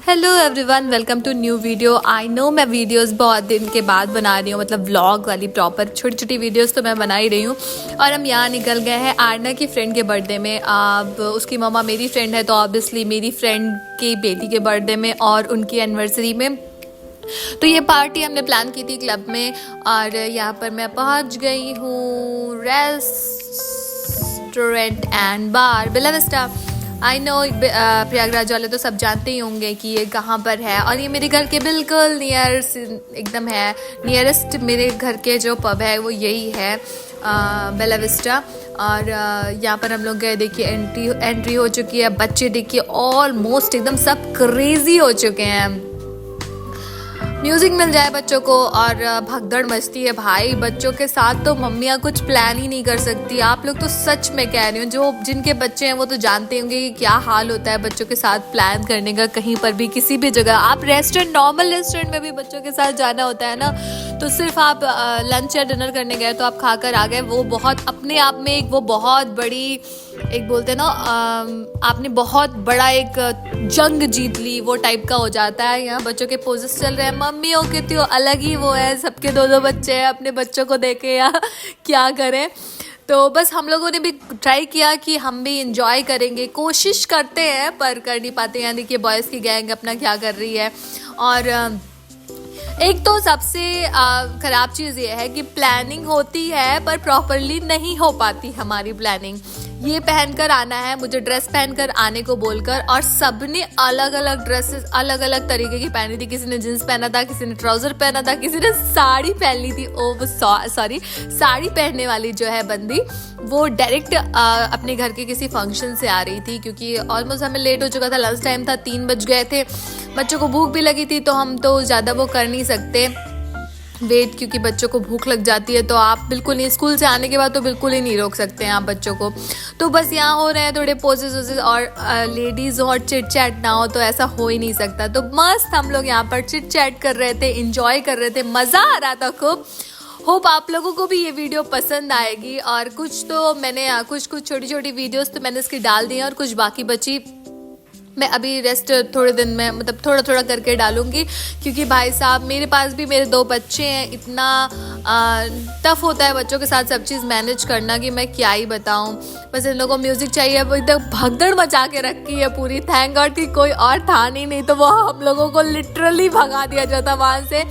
Hello everyone, welcome to new video. I know मैं videos बहुत दिन के बाद बना रही हूँ, मतलब व्लॉग वाली प्रॉपर छोटी छोटी वीडियोस तो मैं बना ही रही हूँ। और हम यहाँ निकल गए हैं आरना की फ्रेंड के बर्थडे में। अब उसकी मम्मा मेरी फ्रेंड है तो ऑब्वियसली मेरी फ्रेंड की बेटी के बर्थडे में और उनकी एनिवर्सरी में तो ये पार्टी हमने प्लान की थी क्लब में। और यहाँ पर मैं पहुँच गई हूँ restaurant and bar Bella Vista. I know Prayagraj वाले तो सब जानते ही होंगे कि ये कहाँ पर है, और ये मेरे घर के बिल्कुल नियर एकदम है। नियरेस्ट मेरे घर के जो पब है वो यही है, बेला विस्टा। और यहाँ पर हम लोग गए, देखिए एंट्री हो चुकी है। बच्चे देखिए ऑलमोस्ट एकदम सब क्रेजी हो चुके हैं। म्यूजिक मिल जाए बच्चों को और भगदड़ मचती है भाई। बच्चों के साथ तो मम्मियाँ कुछ प्लान ही नहीं कर सकती। आप लोग तो सच में कह रही हूँ, जो जिनके बच्चे हैं वो तो जानते होंगे कि क्या हाल होता है बच्चों के साथ प्लान करने का। कहीं पर भी किसी भी जगह आप रेस्टोरेंट, नॉर्मल रेस्टोरेंट में भी बच्चों के साथ जाना होता है ना, तो सिर्फ आप लंच या डिनर करने गए तो आप खाकर आ गए, वो बहुत अपने आप में एक वो बहुत बड़ी एक बोलते हैं ना, आपने बहुत बड़ा एक जंग जीत ली, वो टाइप का हो जाता है। यहाँ बच्चों के पोजेस चल रहे हैं, मम्मियों के तो अलग ही वो है, सबके दो दो बच्चे हैं, अपने बच्चों को देखे या क्या करें। तो बस हम लोगों ने भी ट्राई किया कि हम भी इंजॉय करेंगे, कोशिश करते हैं पर कर नहीं पाते। यहाँ देखिए बॉयज़ की गैंग अपना क्या कर रही है। और एक तो सबसे ख़राब चीज़ ये है कि प्लानिंग होती है पर प्रॉपरली नहीं हो पाती हमारी प्लानिंग। ये पहनकर आना है, मुझे ड्रेस पहनकर आने को बोलकर, और सबने अलग अलग ड्रेसेस अलग अलग तरीके की पहनी थी। किसी ने जींस पहना था, किसी ने ट्राउज़र पहना था, किसी ने साड़ी पहन ली थी। सॉरी, साड़ी पहनने वाली जो है बंदी वो डायरेक्ट अपने घर के किसी फंक्शन से आ रही थी, क्योंकि ऑलमोस्ट हमें लेट हो चुका था, लंच टाइम था, 3 बज गए थे। बच्चों को भूख भी लगी थी तो हम तो ज़्यादा वो कर नहीं सकते वेट, क्योंकि बच्चों को भूख लग जाती है तो आप बिल्कुल नहीं, स्कूल से आने के बाद तो बिल्कुल ही नहीं रोक सकते हैं आप बच्चों को। तो बस यहाँ हो रहे हैं थोड़े पोजेस वोजेस, और लेडीज़ और चिट चैट ना हो तो ऐसा हो ही नहीं सकता। तो मस्त हम लोग यहाँ पर चिट चैट कर रहे थे, इंजॉय कर रहे थे, मज़ा आ रहा था खूब। होप आप लोगों को भी ये वीडियो पसंद आएगी। और कुछ तो मैंने कुछ छोटी छोटी वीडियोस तो मैंने इसकी डाल दी हैं, और कुछ बाकी बची मैं अभी रेस्ट थोड़े दिन में, मतलब थोड़ा थोड़ा करके डालूंगी, क्योंकि भाई साहब मेरे पास भी मेरे 2 बच्चे हैं। इतना टफ होता है बच्चों के साथ सब चीज़ मैनेज करना कि मैं क्या ही बताऊं। बस इन लोगों को म्यूज़िक चाहिए, वो एकदम भगदड़ मचा के रखी है पूरी। थैंक गॉड कि कोई और था नहीं तो वो हम लोगों को लिटरली भगा दिया जाता वहाँ से।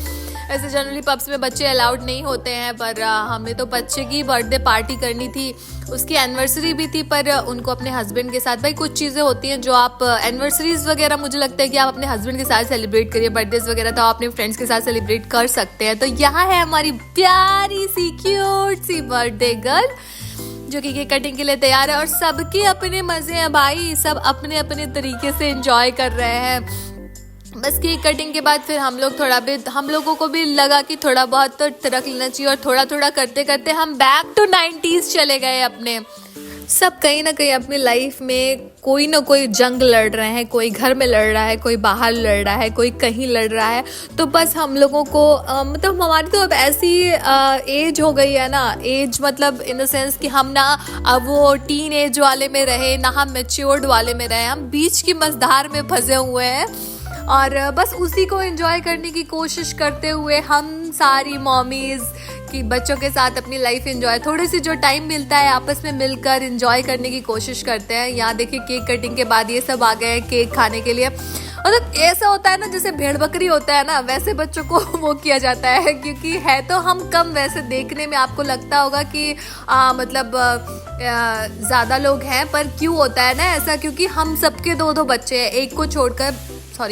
ऐसे जनरली पब्स में बच्चे अलाउड नहीं होते हैं, पर हमें तो बच्चे की बर्थडे पार्टी करनी थी, उसकी एनिवर्सरी भी थी, पर उनको अपने हस्बैंड के साथ, भाई कुछ चीज़ें होती हैं जो आप एनिवर्सरीज वगैरह मुझे लगता है कि आप अपने हस्बैंड के साथ सेलिब्रेट करिए, बर्थडेज वगैरह तो आप अपने फ्रेंड्स के साथ सेलिब्रेट कर सकते हैं। तो यहाँ है हमारी प्यारी सी क्यूट सी बर्थडे गर्ल जो कि केक कटिंग के लिए तैयार है, और सबके अपने मज़े हैं भाई, सब अपने अपने तरीके से एंजॉय कर रहे हैं। बस केक कटिंग के बाद फिर हम लोगों को भी लगा कि थोड़ा बहुत तो तिरक लेना चाहिए, और थोड़ा थोड़ा करते करते हम बैक टू 90s चले गए अपने। सब कहीं ना कहीं अपनी लाइफ में कोई ना कोई जंग लड़ रहे हैं, कोई घर में लड़ रहा है, कोई बाहर लड़ रहा है, कोई कहीं लड़ रहा है। तो बस हम लोगों को मतलब हमारी तो अब ऐसी एज हो गई है ना, एज मतलब इन द सेंस कि हम ना अब वो टीन एज वाले में रहे ना हम मैच्योर्ड वाले में रहे, हम बीच की मझधार में फंसे हुए हैं। और बस उसी को एंजॉय करने की कोशिश करते हुए हम सारी मॉमीज़ कि बच्चों के साथ अपनी लाइफ एंजॉय, थोड़ी सी जो टाइम मिलता है आपस में मिलकर एंजॉय करने की कोशिश करते हैं। यहाँ देखिए केक कटिंग के बाद ये सब आ गए हैं केक खाने के लिए। मतलब ऐसा होता है ना जैसे भेड़ बकरी होता है ना, वैसे बच्चों को वो किया जाता है, क्योंकि है तो हम कम, वैसे देखने में आपको लगता होगा कि मतलब ज़्यादा लोग हैं, पर क्यों होता है ना ऐसा, क्योंकि हम सबके 2 बच्चे हैं,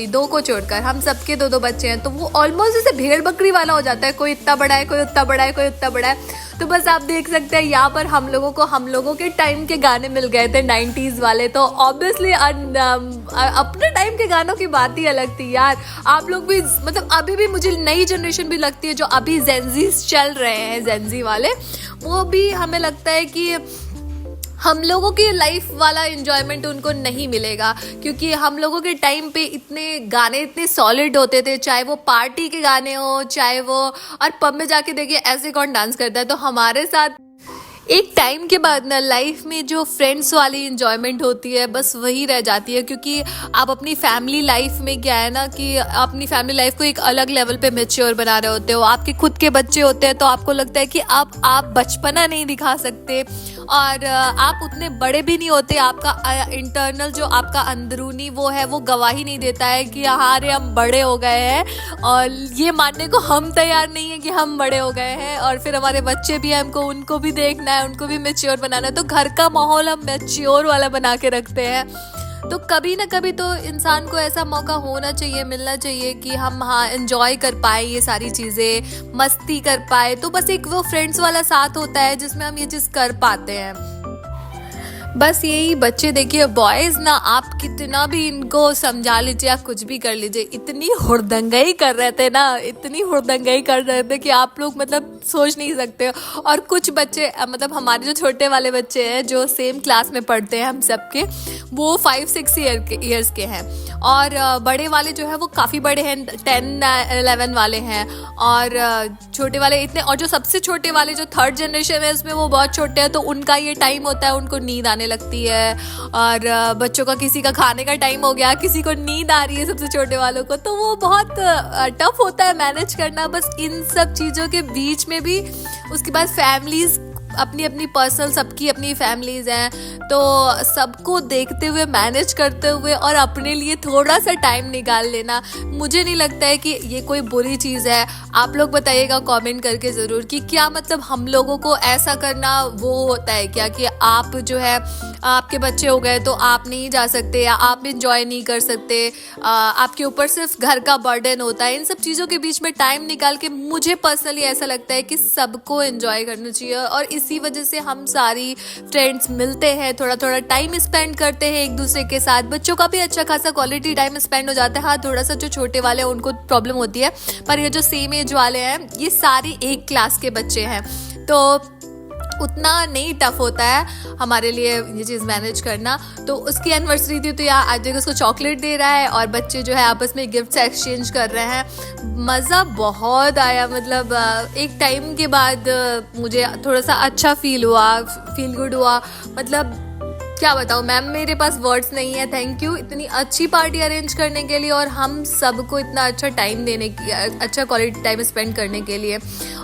2 को छोड़कर हम सबके 2 बच्चे हैं, तो वो ऑलमोस्ट जैसे भेड़ बकरी वाला हो जाता है, कोई इतना बड़ा है, कोई उतना बड़ा है, कोई उतना बड़ा है। तो बस आप देख सकते हैं यहाँ पर हम लोगों के टाइम के गाने मिल गए थे 90s वाले, तो ऑब्वियसली अपने टाइम के गानों की बात ही अलग थी यार। आप लोग भी, मतलब अभी भी मुझे नई जनरेशन भी लगती है जो अभी जेनजीज चल रहे हैं, जेनजी वाले, वो भी हमें लगता है कि हम लोगों की लाइफ वाला एंजॉयमेंट उनको नहीं मिलेगा, क्योंकि हम लोगों के टाइम पे इतने गाने इतने सॉलिड होते थे, चाहे वो पार्टी के गाने हो, चाहे वो, और पब में जाके देखिए ऐसे कौन डांस करता है। तो हमारे साथ एक टाइम के बाद ना लाइफ में जो फ्रेंड्स वाली इंजॉयमेंट होती है बस वही रह जाती है, क्योंकि आप अपनी फैमिली लाइफ में क्या है ना कि अपनी फैमिली लाइफ को एक अलग लेवल पे मैच्योर बना रहे होते हो। आपके खुद के बच्चे होते हैं तो आपको लगता है कि अब आप बचपना नहीं दिखा सकते और आप उतने बड़े भी नहीं होते। आपका इंटरनल जो आपका अंदरूनी वो है वो गवाही नहीं देता है कि हाँ रे हम बड़े हो गए हैं, और ये मानने को हम तैयार नहीं है कि हम बड़े हो गए हैं। और फिर हमारे बच्चे भी हैं, हमको उनको भी देखना है, उनको भी मैच्योर बनाना है, तो घर का माहौल हम मैच्योर वाला बना के रखते हैं। तो कभी ना कभी तो इंसान को ऐसा मौका होना चाहिए, मिलना चाहिए कि हम हाँ एंजॉय कर पाए ये सारी चीज़ें, मस्ती कर पाए। तो बस एक वो फ्रेंड्स वाला साथ होता है जिसमें हम ये चीज़ कर पाते हैं। बस यही बच्चे देखिए, बॉयज़ ना आप कितना भी इनको समझा लीजिए, आप कुछ भी कर लीजिए, इतनी हुड़दंगई कर रहे थे ना, इतनी हुड़दंगई कर रहे थे कि आप लोग मतलब सोच नहीं सकते। और कुछ बच्चे मतलब हमारे जो छोटे वाले बच्चे हैं जो सेम क्लास में पढ़ते हैं हम सबके, वो 5-6 ईयर्स के हैं, और बड़े वाले जो है वो काफ़ी बड़े हैं, 10-11 वाले हैं, और छोटे वाले इतने, और जो सबसे छोटे वाले जो 3rd जनरेशन है उसमें वो बहुत छोटे हैं। तो उनका ये टाइम होता है, उनको नींद आने लगती है, और बच्चों का किसी का खाने का टाइम हो गया, किसी को नींद आ रही है सबसे छोटे वालों को, तो वो बहुत टफ होता है मैनेज करना। बस इन सब चीज़ों के बीच में भी उसके बाद फैमिलीज़ अपनी अपनी पर्सनल, सबकी अपनी फैमिलीज़ हैं, तो सबको देखते हुए, मैनेज करते हुए और अपने लिए थोड़ा सा टाइम निकाल लेना, मुझे नहीं लगता है कि ये कोई बुरी चीज़ है। आप लोग बताइएगा कमेंट करके ज़रूर कि क्या मतलब हम लोगों को ऐसा करना वो होता है क्या कि आप जो है आपके बच्चे हो गए तो आप नहीं जा सकते या आप इंजॉय नहीं कर सकते, आपके ऊपर सिर्फ घर का बर्डन होता है। इन सब चीज़ों के बीच में टाइम निकाल के मुझे पर्सनली ऐसा लगता है कि सबको एंजॉय करना चाहिए, और इसी वजह से हम सारी फ्रेंड्स मिलते हैं, थोड़ा थोड़ा टाइम स्पेंड करते हैं एक दूसरे के साथ। बच्चों का भी अच्छा खासा क्वालिटी टाइम स्पेंड हो जाता है। हाँ, थोड़ा सा जो छोटे वाले हैं उनको प्रॉब्लम होती है, पर ये जो सेम एज वाले हैं ये सारी एक क्लास के बच्चे हैं, तो उतना नहीं टफ होता है हमारे लिए ये चीज़ मैनेज करना। तो उसकी एनिवर्सरी थी तो यार आज देखो उसको चॉकलेट दे रहा है और बच्चे जो है आपस में गिफ्ट्स एक्सचेंज कर रहे हैं। मज़ा बहुत आया, मतलब एक टाइम के बाद मुझे थोड़ा सा अच्छा फील गुड हुआ। मतलब क्या बताऊँ मैम, मेरे पास वर्ड्स नहीं है। थैंक यू इतनी अच्छी पार्टी अरेंज करने के लिए और हम सबको इतना अच्छा टाइम देने की, अच्छा क्वालिटी टाइम स्पेंड करने के लिए।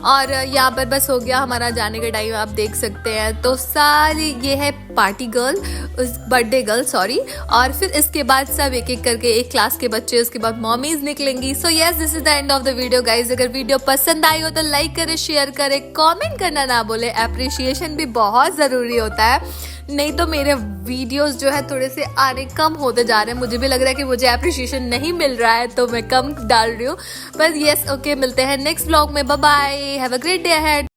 और यहाँ पर बस हो गया हमारा जाने का टाइम, आप देख सकते हैं। तो सारी ये है पार्टी गर्ल, उस बर्थडे गर्ल सॉरी, और फिर इसके बाद सब एक एक करके एक क्लास के बच्चे, उसके बाद मॉमीज निकलेंगी। So yes, this is the end of the video guys. अगर वीडियो पसंद आई हो तो लाइक करें, शेयर करें, कमेंट करना ना बोले। अप्रिशिएशन भी बहुत ज़रूरी होता है, नहीं तो मेरे वीडियोस जो है थोड़े से आने कम होते जा रहे हैं। मुझे भी लग रहा है कि मुझे अप्रिशिएशन नहीं मिल रहा है तो मैं कम डाल रही हूँ। बस यस, ओके, मिलते हैं नेक्स्ट व्लॉग में। Bye bye, have a great day ahead.